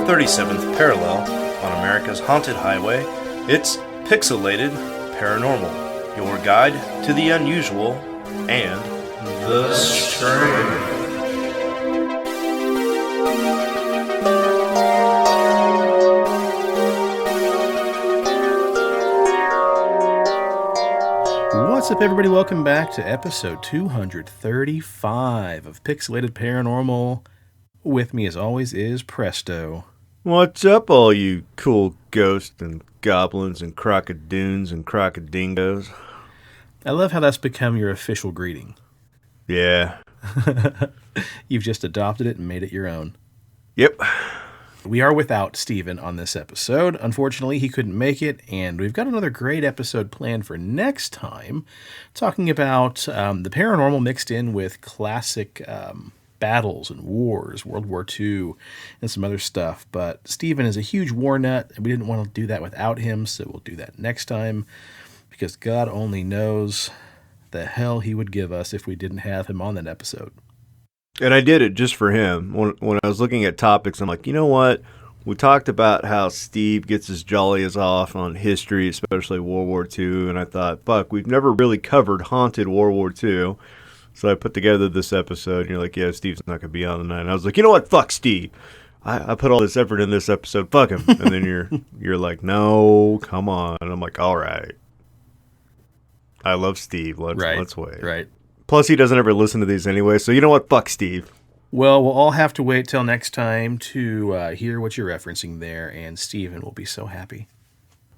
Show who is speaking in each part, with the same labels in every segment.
Speaker 1: 37th parallel on America's haunted highway, it's Pixelated Paranormal, your guide to the unusual and the strange.
Speaker 2: What's up, everybody? Welcome back to episode 235 of Pixelated Paranormal. With me, as always, is Presto.
Speaker 3: What's up, all you cool ghosts and goblins and crocodoons and crocodingos?
Speaker 2: I love how that's become your official greeting.
Speaker 3: Yeah.
Speaker 2: You've just adopted it and made it your own.
Speaker 3: Yep.
Speaker 2: We are without Steven on this episode. Unfortunately, he couldn't make it, and we've got another great episode planned for next time, talking about the paranormal mixed in with classic battles and wars, World War II, and some other stuff. But Steven is a huge war nut, and we didn't want to do that without him, so we'll do that next time, because God only knows the hell he would give us if we didn't have him on that episode.
Speaker 3: And I did it just for him. When I was looking at topics, I'm like, you know what? We talked about how Steve gets his jollies off on history, especially World War II, and I thought, fuck, we've never really covered haunted World War II. So I put together this episode, and you're like, yeah, Steve's not going to be on tonight. And I was like, you know what? Fuck Steve. I put all this effort in this episode. Fuck him. And then you're like, no, come on. And I'm like, all right. I love Steve. Let's wait.
Speaker 2: Right.
Speaker 3: Plus, he doesn't ever listen to these anyway, so you know what? Fuck Steve.
Speaker 2: Well, we'll all have to wait till next time to hear what you're referencing there, and Steven will be so happy.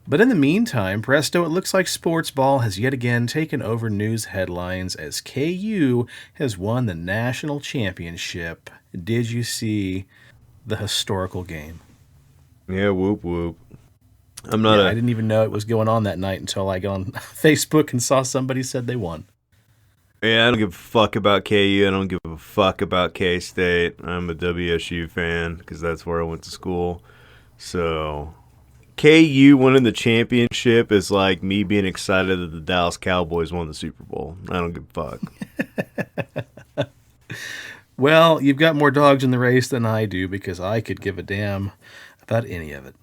Speaker 2: But in the meantime, Presto, it looks like sports ball has yet again taken over news headlines as KU has won the national championship. Did you see the historical game?
Speaker 3: Yeah, whoop, whoop. I
Speaker 2: didn't even know it was going on that night until I got on Facebook and saw somebody said they won.
Speaker 3: Yeah, I don't give a fuck about KU. I don't give a fuck about K-State. I'm a WSU fan because that's where I went to school. So, KU winning the championship is like me being excited that the Dallas Cowboys won the Super Bowl. I don't give a fuck.
Speaker 2: Well, you've got more dogs in the race than I do because I could give a damn about any of it.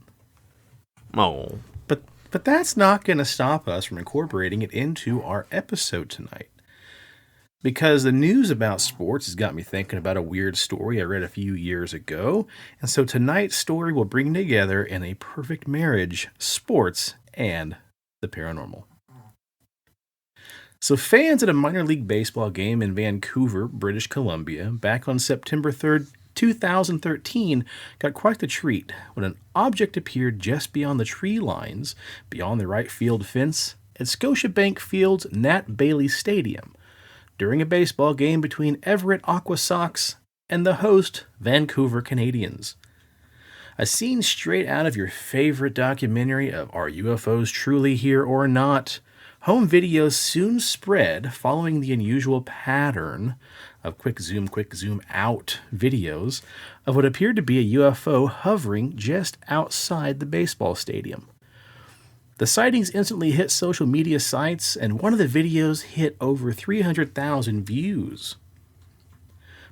Speaker 3: Oh.
Speaker 2: But that's not going to stop us from incorporating it into our episode tonight. Because the news about sports has got me thinking about a weird story I read a few years ago. And so tonight's story will bring together in a perfect marriage sports and the paranormal. So fans at a minor league baseball game in Vancouver, British Columbia, back on September 3rd, 2013, got quite the treat when an object appeared just beyond the tree lines, beyond the right field fence, at Scotiabank Field's Nat Bailey Stadium, during a baseball game between Everett Aqua Sox and the host Vancouver Canadians. A scene straight out of your favorite documentary of Are UFOs Truly Here or Not? Home videos soon spread following the unusual pattern of quick zoom out videos of what appeared to be a UFO hovering just outside the baseball stadium. The sightings instantly hit social media sites, and one of the videos hit over 300,000 views.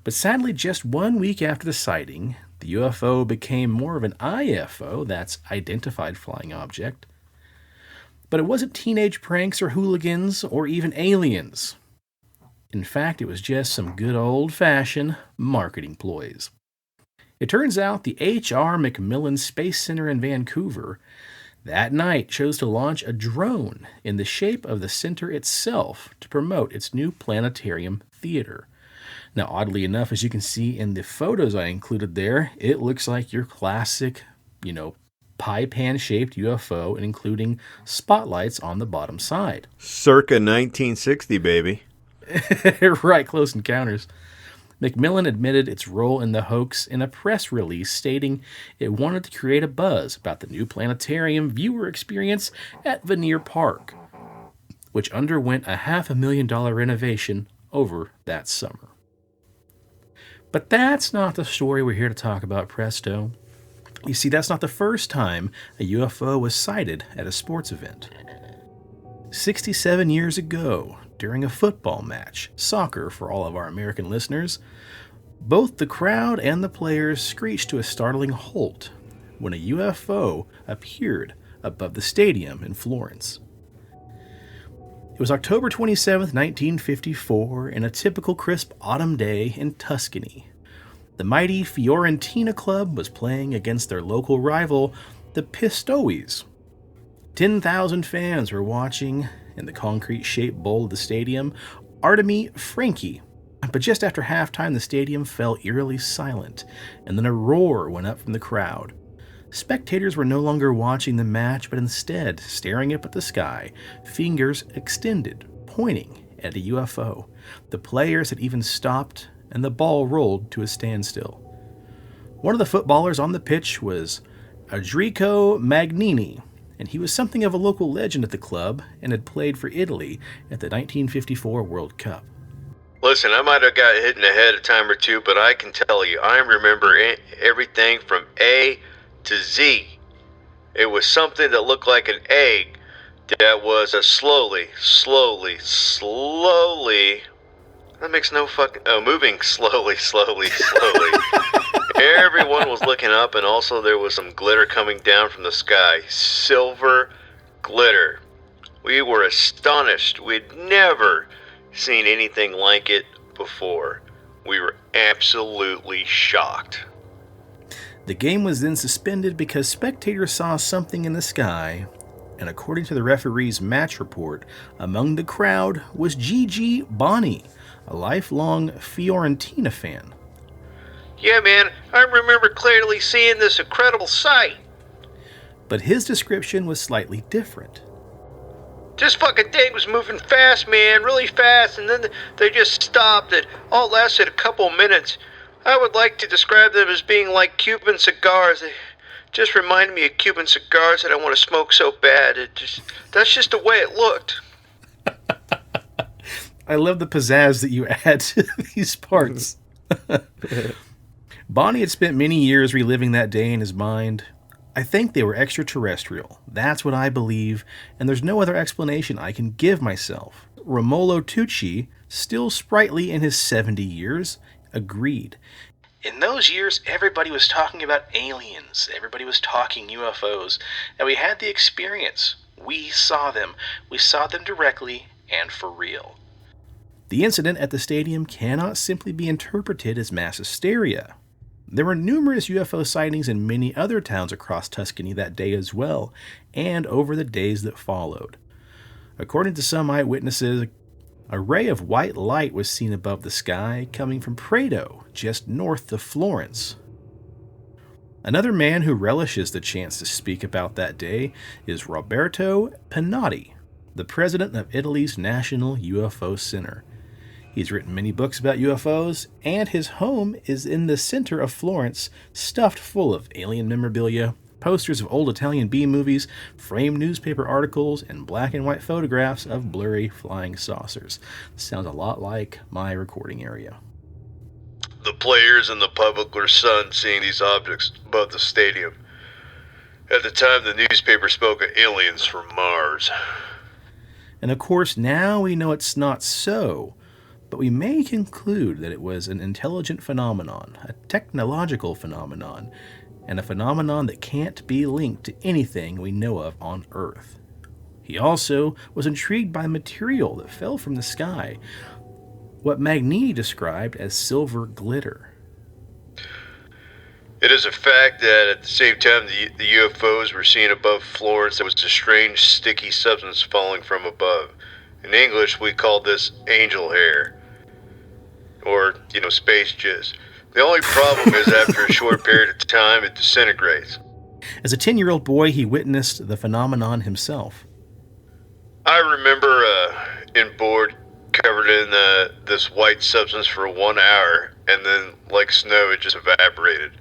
Speaker 2: But sadly, just 1 week after the sighting, the UFO became more of an IFO, that's Identified Flying Object. But it wasn't teenage pranks or hooligans or even aliens. In fact, it was just some good old-fashioned marketing ploys. It turns out the H.R. McMillan Space Center in Vancouver that night chose to launch a drone in the shape of the center itself to promote its new planetarium theater. Now, oddly enough, as you can see in the photos I included there, it looks like your classic, pie pan-shaped UFO, and including spotlights on the bottom side.
Speaker 3: Circa 1960, baby.
Speaker 2: Right, Close Encounters. McMillan admitted its role in the hoax in a press release stating it wanted to create a buzz about the new planetarium viewer experience at Vanier Park, which underwent a $500,000 renovation over that summer. But that's not the story we're here to talk about, Presto. You see, that's not the first time a UFO was sighted at a sports event. 67 years ago, during a football match, soccer for all of our American listeners, both the crowd and the players screeched to a startling halt when a UFO appeared above the stadium in Florence. It was October 27, 1954, and a typical crisp autumn day in Tuscany. The mighty Fiorentina club was playing against their local rival, the Pistoiese. 10,000 fans were watching in the concrete-shaped bowl of the stadium, Artemi Franchi. But just after halftime, the stadium fell eerily silent, and then a roar went up from the crowd. Spectators were no longer watching the match, but instead staring up at the sky, fingers extended, pointing at a UFO. The players had even stopped, and the ball rolled to a standstill. One of the footballers on the pitch was Adrico Magnini, and he was something of a local legend at the club and had played for Italy at the 1954 World Cup.
Speaker 3: Listen, I might have got hit in the head a time or two, but I can tell you, I remember everything from A to Z. It was something that looked like an egg that was a slowly, that makes no fucking, moving slowly. Everyone was looking up, and also there was some glitter coming down from the sky. Silver glitter. We were astonished. We'd never seen anything like it before. We were absolutely shocked.
Speaker 2: The game was then suspended because spectators saw something in the sky, and according to the referee's match report, among the crowd was Gigi Boni, a lifelong Fiorentina fan.
Speaker 3: Yeah, man, I remember clearly seeing this incredible sight.
Speaker 2: But his description was slightly different.
Speaker 3: This fucking thing was moving fast, man, really fast, and then they just stopped. It all lasted a couple minutes. I would like to describe them as being like Cuban cigars. They just reminded me of Cuban cigars that I want to smoke so bad. That's just the way it looked.
Speaker 2: I love the pizzazz that you add to these parts. Bonnie had spent many years reliving that day in his mind. I think they were extraterrestrial. That's what I believe, and there's no other explanation I can give myself. Romolo Tucci, still sprightly in his 70 years, agreed. In those years, everybody was talking about aliens. Everybody was talking UFOs. And we had the experience. We saw them. We saw them directly and for real. The incident at the stadium cannot simply be interpreted as mass hysteria. There were numerous UFO sightings in many other towns across Tuscany that day as well, and over the days that followed. According to some eyewitnesses, a ray of white light was seen above the sky coming from Prato, just north of Florence. Another man who relishes the chance to speak about that day is Roberto Pinotti, the president of Italy's National UFO Center. He's written many books about UFOs, and his home is in the center of Florence, stuffed full of alien memorabilia, posters of old Italian B-movies, framed newspaper articles, and black and white photographs of blurry flying saucers. Sounds a lot like my recording area.
Speaker 3: The players and the public were stunned seeing these objects above the stadium. At the time, the newspaper spoke of aliens from Mars.
Speaker 2: And of course, now we know it's not so, but we may conclude that it was an intelligent phenomenon, a technological phenomenon, and a phenomenon that can't be linked to anything we know of on Earth. He also was intrigued by material that fell from the sky, what Magnini described as silver glitter.
Speaker 3: It is a fact that at the same time the UFOs were seen above Florence, there was a strange sticky substance falling from above. In English, we call this angel hair. Or, space jizz. The only problem is after a short period of time, it disintegrates.
Speaker 2: As a 10-year-old boy, he witnessed the phenomenon himself.
Speaker 3: I remember in board covered in this white substance for 1 hour, and then, like snow, it just evaporated.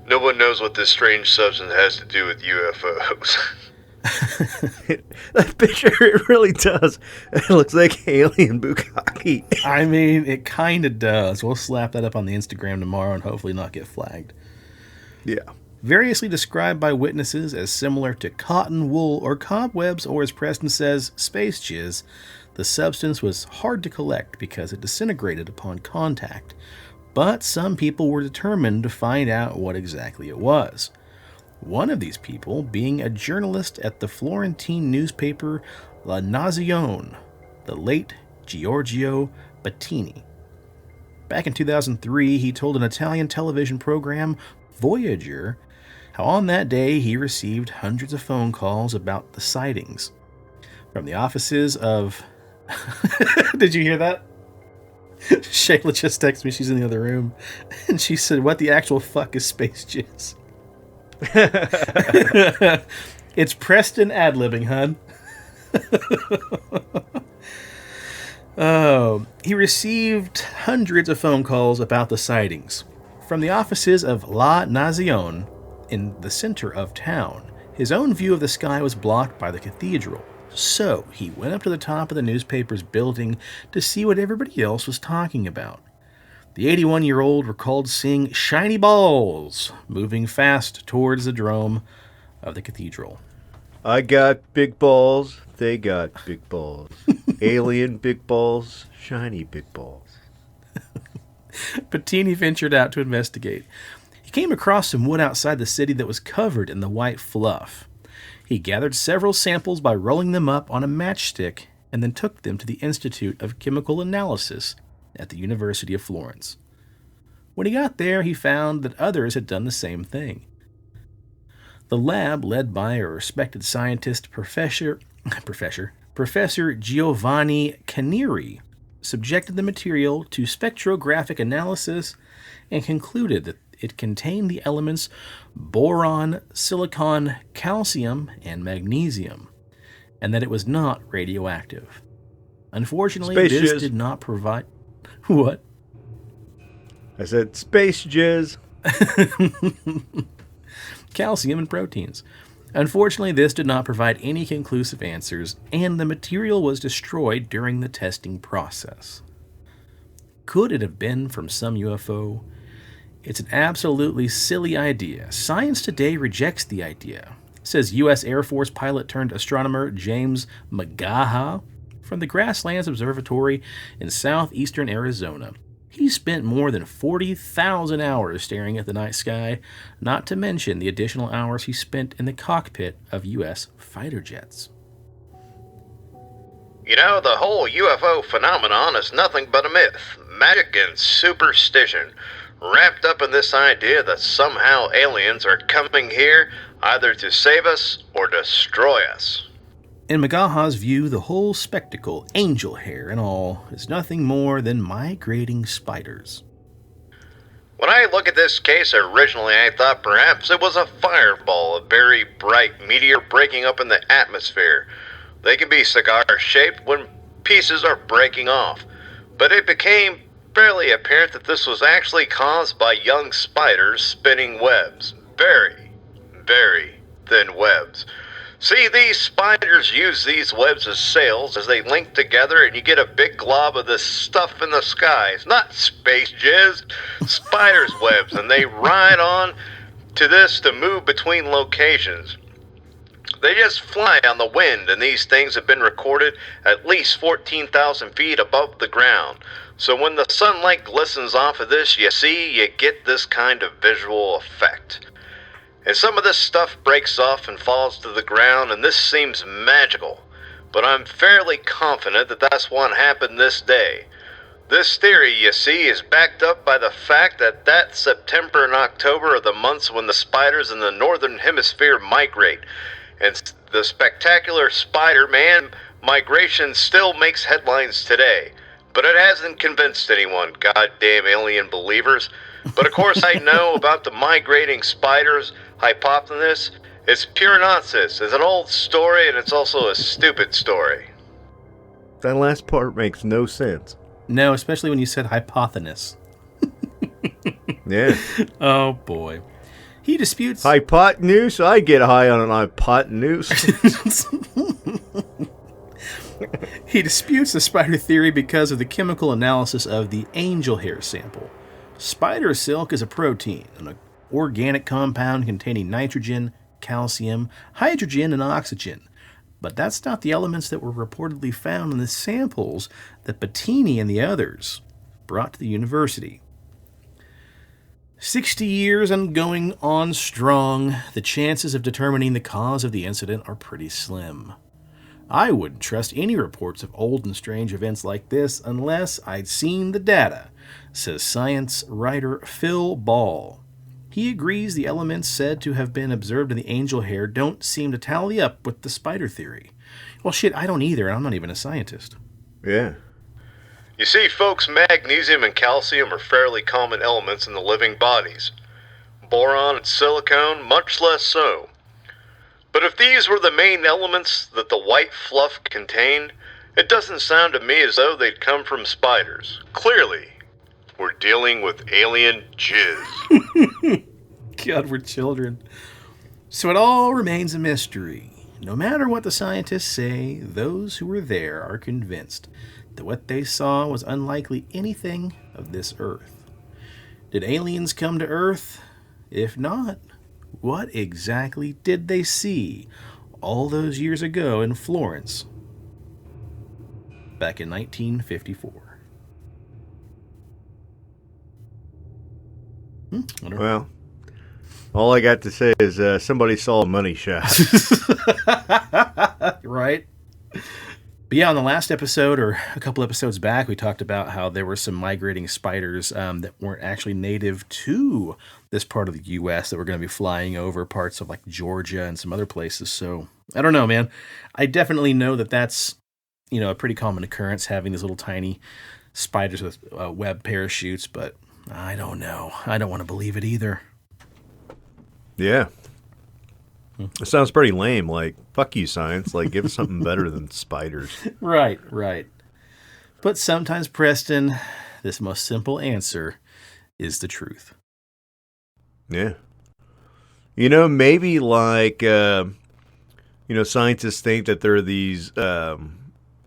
Speaker 3: No one knows what this strange substance has to do with UFOs.
Speaker 4: That picture, it really does. It looks like alien bukkake.
Speaker 2: I mean, it kind of does. We'll slap that up on the Instagram tomorrow and hopefully not get flagged.
Speaker 4: Yeah.
Speaker 2: Variously described by witnesses as similar to cotton wool or cobwebs, or as Preston says, space jizz, the substance was hard to collect because it disintegrated upon contact. But some people were determined to find out what exactly it was. One of these people being a journalist at the Florentine newspaper La Nazione, the late Giorgio Bettini. Back in 2003, he told an Italian television program, Voyager, how on that day he received hundreds of phone calls about the sightings from the offices of... Did you hear that? Shayla just texted me. She's in the other room. And she said, what the actual fuck is space jizz? It's Preston ad-libbing, hun. Oh, he received hundreds of phone calls about the sightings from the offices of La Nazione in the center of town. His own view of the sky was blocked by the cathedral, so he went up to the top of the newspaper's building to see what everybody else was talking about. The 81-year-old recalled seeing shiny balls moving fast towards the dome of the cathedral.
Speaker 3: I got big balls. They got big balls. Alien big balls. Shiny big balls.
Speaker 2: Bettini ventured out to investigate. He came across some wood outside the city that was covered in the white fluff. He gathered several samples by rolling them up on a matchstick and then took them to the Institute of Chemical Analysis at the University of Florence. When he got there, he found that others had done the same thing. The lab, led by a respected scientist, Professor Giovanni Caneri, subjected the material to spectrographic analysis and concluded that it contained the elements boron, silicon, calcium, and magnesium, and that it was not radioactive. Unfortunately, this did not provide... What?
Speaker 3: I said space jizz.
Speaker 2: Calcium and proteins. Unfortunately, this did not provide any conclusive answers, and the material was destroyed during the testing process. Could it have been from some UFO? It's an absolutely silly idea. Science today rejects the idea, says U.S. Air Force pilot turned astronomer James McGaha from the Grasslands Observatory in southeastern Arizona. He spent more than 40,000 hours staring at the night sky, not to mention the additional hours he spent in the cockpit of U.S. fighter jets.
Speaker 5: You know, the whole UFO phenomenon is nothing but a myth, magic and superstition, wrapped up in this idea that somehow aliens are coming here either to save us or destroy us.
Speaker 2: In McGaha's view, the whole spectacle, angel hair and all, is nothing more than migrating spiders.
Speaker 5: When I look at this case, originally I thought perhaps it was a fireball, a very bright meteor breaking up in the atmosphere. They can be cigar-shaped when pieces are breaking off, but it became fairly apparent that this was actually caused by young spiders spinning webs. Very, very thin webs. See, these spiders use these webs as sails as they link together, and you get a big glob of this stuff in the skies. Not space jizz, spiders' webs, and they ride on to this to move between locations. They just fly on the wind, and these things have been recorded at least 14,000 feet above the ground. So when the sunlight glistens off of this, you get this kind of visual effect. And some of this stuff breaks off and falls to the ground, and this seems magical. But I'm fairly confident that that's what happened this day. This theory, you see, is backed up by the fact that September and October are the months when the spiders in the northern hemisphere migrate. And the spectacular Spider-Man migration still makes headlines today. But it hasn't convinced anyone, goddamn alien believers. But of course I know about the migrating spiders hypothesis. It's pure nonsense. It's an old story, and it's also a stupid story.
Speaker 3: That last part makes no sense.
Speaker 2: No, especially when you said hypothesis.
Speaker 3: Yeah.
Speaker 2: Oh, boy. He disputes...
Speaker 3: Hypotenuse? I get high on an hypotenuse.
Speaker 2: He disputes the spider theory because of the chemical analysis of the angel hair sample. Spider silk is a protein, an organic compound containing nitrogen, calcium, hydrogen, and oxygen. But that's not the elements that were reportedly found in the samples that Bettini and the others brought to the university. 60 years and going on strong, the chances of determining the cause of the incident are pretty slim. I wouldn't trust any reports of old and strange events like this unless I'd seen the data, says science writer Phil Ball. He agrees the elements said to have been observed in the angel hair don't seem to tally up with the spider theory. Well, shit, I don't either, and I'm not even a scientist.
Speaker 3: Yeah.
Speaker 5: You see, folks, magnesium and calcium are fairly common elements in the living bodies. Boron and silicone, much less so. But if these were the main elements that the white fluff contained, it doesn't sound to me as though they'd come from spiders. Clearly, we're dealing with alien jizz.
Speaker 2: God, we're children. So it all remains a mystery. No matter what the scientists say, those who were there are convinced that what they saw was unlikely anything of this Earth. Did aliens come to Earth? If not, what exactly did they see all those years ago in Florence, back in 1954?
Speaker 3: Well, all I got to say is somebody saw a money shot.
Speaker 2: Right? But yeah, on the last episode, or a couple episodes back, we talked about how there were some migrating spiders that weren't actually native to this part of the U.S. that were going to be flying over parts of like Georgia and some other places. So I don't know, man. I definitely know that that's, a pretty common occurrence, having these little tiny spiders with web parachutes, but I don't know. I don't want to believe it either.
Speaker 3: Yeah. It sounds pretty lame. Like, fuck you, science. Like, give us something better than spiders.
Speaker 2: Right. But sometimes, Preston, this most simple answer is the truth.
Speaker 3: Yeah. Maybe like, scientists think that there are these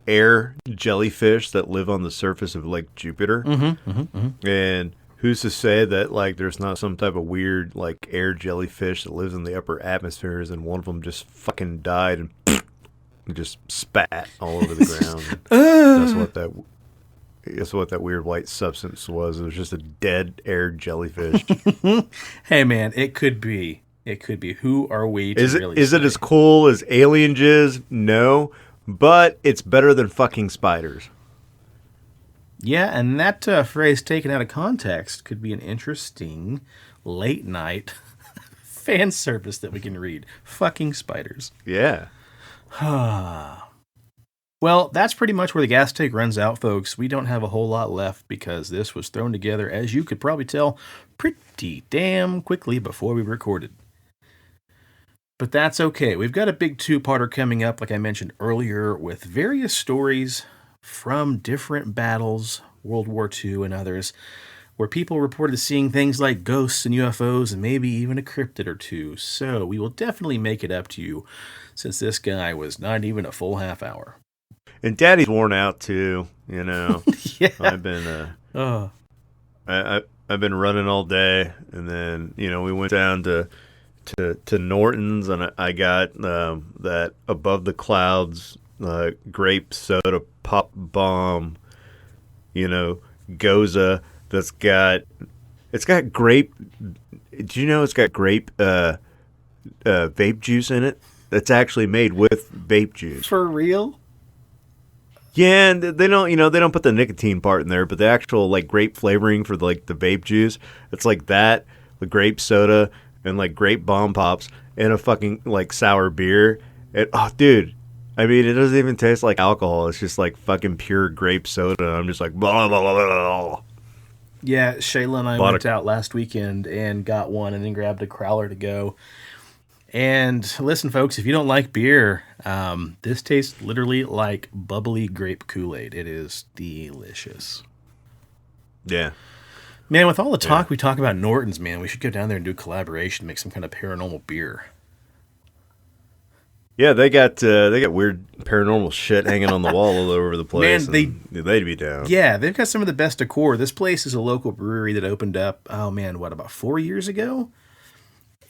Speaker 3: air jellyfish that live on the surface of Lake Jupiter. And who's to say that, like, there's not some type of weird, like, air jellyfish that lives in the upper atmospheres and one of them just fucking died and just spat all over the ground. That's what that weird white substance was. It was just a dead air jellyfish.
Speaker 2: Hey, man, it could be. Who are we to really
Speaker 3: Is
Speaker 2: say?
Speaker 3: it as cool as alien jizz? No. But it's better than fucking spiders.
Speaker 2: Yeah, and that phrase taken out of context could be an interesting late night fan service that we can read. Fucking spiders.
Speaker 3: Yeah.
Speaker 2: Well, that's pretty much where the gas tank runs out, folks. We don't have a whole lot left because this was thrown together, as you could probably tell, pretty damn quickly before we recorded. But that's okay. We've got a big two-parter coming up, like I mentioned earlier, with various stories from different battles, World War II and others, where people reported seeing things like ghosts and UFOs and maybe even a cryptid or two. So we will definitely make it up to you, since this guy was not even a full half hour.
Speaker 3: And Daddy's worn out too,
Speaker 2: Yeah.
Speaker 3: I've been I've been running all day, and then we went down to Norton's, and I got that Above the Clouds grape soda pop bomb, Goza it's got grape. Do you know it's got grape vape juice in it? That's actually made with vape juice.
Speaker 2: For real?
Speaker 3: Yeah, and they don't put the nicotine part in there, but the actual like grape flavoring for the vape juice, it's like that, the grape soda and like grape bomb pops and a fucking like sour beer. And oh, dude, I mean, it doesn't even taste like alcohol. It's just like fucking pure grape soda. I'm just like blah blah blah blah blah.
Speaker 2: Yeah, Shayla and I went out last weekend and got one, and then grabbed a crowler to go. And listen, folks, if you don't like beer, this tastes literally like bubbly grape Kool-Aid. It is delicious.
Speaker 3: Yeah.
Speaker 2: Man, with all the talk we talk about Norton's, man, we should go down there and do a collaboration, make some kind of paranormal beer.
Speaker 3: Yeah, they got weird paranormal shit hanging on the wall all over the place.
Speaker 2: Man,
Speaker 3: they'd be down.
Speaker 2: Yeah, they've got some of the best decor. This place is a local brewery that opened up, about 4 years ago?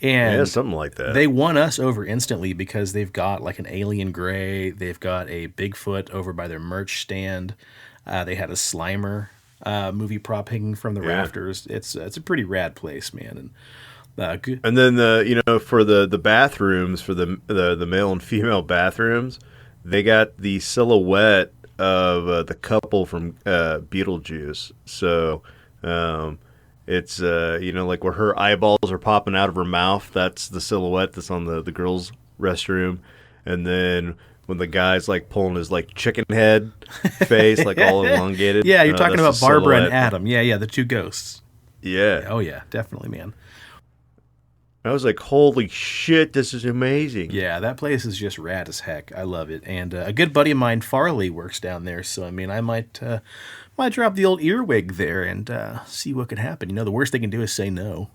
Speaker 2: And
Speaker 3: yeah, something like that.
Speaker 2: They won us over instantly because they've got like an alien gray. They've got a Bigfoot over by their merch stand. They had a Slimer movie prop hanging from the rafters. It's a pretty rad place, man. And good.
Speaker 3: And then for the bathrooms, for the male and female bathrooms, they got the silhouette of the couple from Beetlejuice. So it's like where her eyeballs are popping out of her mouth. That's the silhouette that's on the girls' restroom. And then when the guy's like pulling his like chicken head face, like all elongated.
Speaker 2: Yeah, you're talking about Barbara and
Speaker 3: silhouette.
Speaker 2: Adam. Yeah, the two ghosts.
Speaker 3: Yeah.
Speaker 2: Oh yeah, definitely, man.
Speaker 3: I was like, holy shit, this is amazing.
Speaker 2: Yeah, that place is just rad as heck. I love it. And a good buddy of mine, Farley, works down there. So, I mean, I might drop the old earwig there and see what could happen. You know, the worst they can do is say no.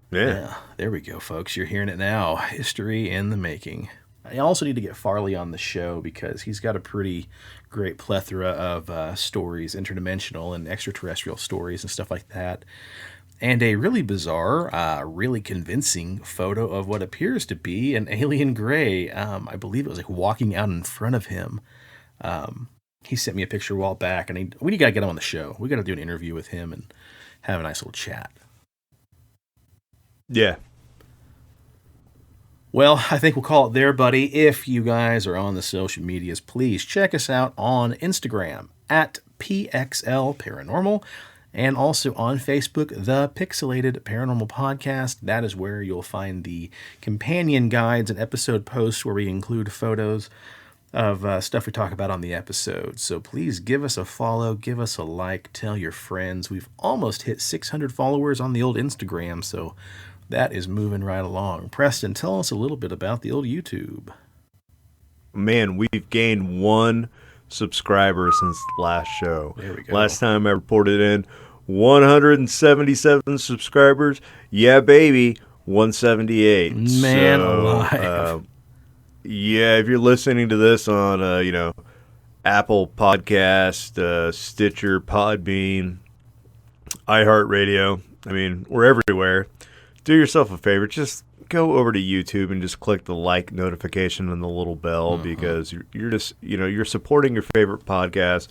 Speaker 3: Yeah.
Speaker 2: There we go, folks. You're hearing it now. History in the making. I also need to get Farley on the show because he's got a pretty great plethora of stories, interdimensional and extraterrestrial stories and stuff like that. And a really bizarre, really convincing photo of what appears to be an alien gray. I believe it was like walking out in front of him. He sent me a picture a while back, and we got to get him on the show. We got to do an interview with him and have a nice little chat.
Speaker 3: Yeah.
Speaker 2: Well, I think we'll call it there, buddy. If you guys are on the social medias, please check us out on Instagram at PXL Paranormal. And also on Facebook, the Pixelated Paranormal Podcast. That is where you'll find the companion guides and episode posts where we include photos of stuff we talk about on the episode. So please give us a follow, give us a like, tell your friends. We've almost hit 600 followers on the old Instagram, so that is moving right along. Preston, tell us a little bit about the old YouTube.
Speaker 3: Man, we've gained 1 subscriber since the last show.
Speaker 2: There we go.
Speaker 3: Last time I reported in 177 subscribers. Yeah, baby, 178.
Speaker 2: Man alive.
Speaker 3: Yeah, if you're listening to this on Apple Podcast, Stitcher, Podbean, iHeartRadio, I mean, we're everywhere. Do yourself a favor, just go over to YouTube and just click the like notification and the little bell because you're just, you're supporting your favorite podcast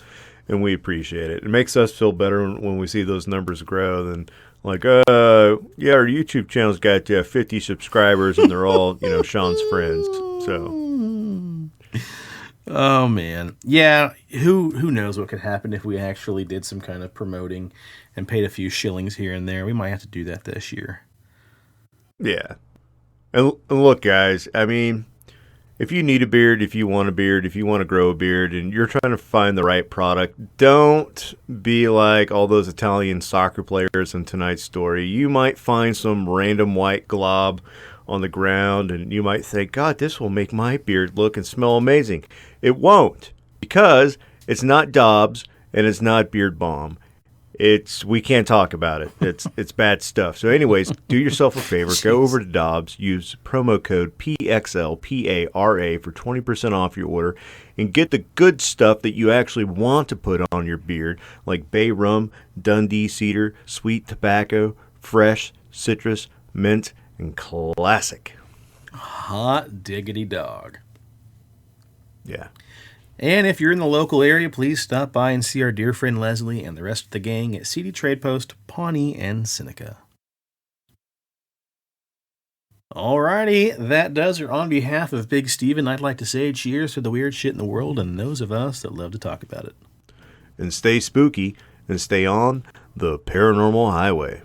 Speaker 3: and we appreciate it. It makes us feel better when we see those numbers grow than like, our YouTube channel's got 50 subscribers and they're all, Sean's friends. So.
Speaker 2: Oh man. Yeah, who knows what could happen if we actually did some kind of promoting and paid a few shillings here and there. We might have to do that this year.
Speaker 3: Yeah. And look, guys, I mean, if you need a beard, if you want to grow a beard, and you're trying to find the right product, don't be like all those Italian soccer players in tonight's story. You might find some random white glob on the ground, and you might think, God, this will make my beard look and smell amazing. It won't, because it's not Dobbs, and it's not Beard Balm. We can't talk about it. It's bad stuff. So anyways, do yourself a favor. Go over to Dobbs. Use promo code PXLPARA for 20% off your order and get the good stuff that you actually want to put on your beard, like bay rum, Dundee cedar, sweet tobacco, fresh, citrus, mint, and classic.
Speaker 2: Hot diggity dog.
Speaker 3: Yeah.
Speaker 2: And if you're in the local area, please stop by and see our dear friend Leslie and the rest of the gang at CD Trade Post, Pawnee, and Seneca. Alrighty, that does it. On behalf of Big Steven, I'd like to say cheers to the weird shit in the world and those of us that love to talk about it.
Speaker 3: And stay spooky and stay on the paranormal highway.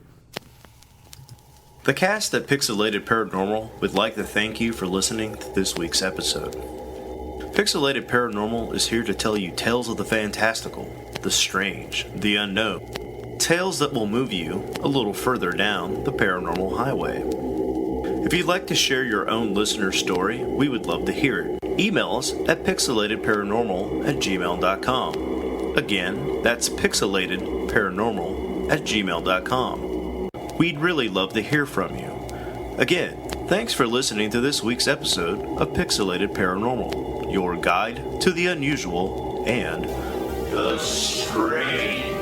Speaker 1: The cast at Pixelated Paranormal would like to thank you for listening to this week's episode. Pixelated Paranormal is here to tell you tales of the fantastical, the strange, the unknown. Tales that will move you a little further down the paranormal highway. If you'd like to share your own listener story, we would love to hear it. Email us at pixelatedparanormal@gmail.com. Again, that's pixelatedparanormal@gmail.com. We'd really love to hear from you. Again, thanks for listening to this week's episode of Pixelated Paranormal, your guide to the unusual and the strange.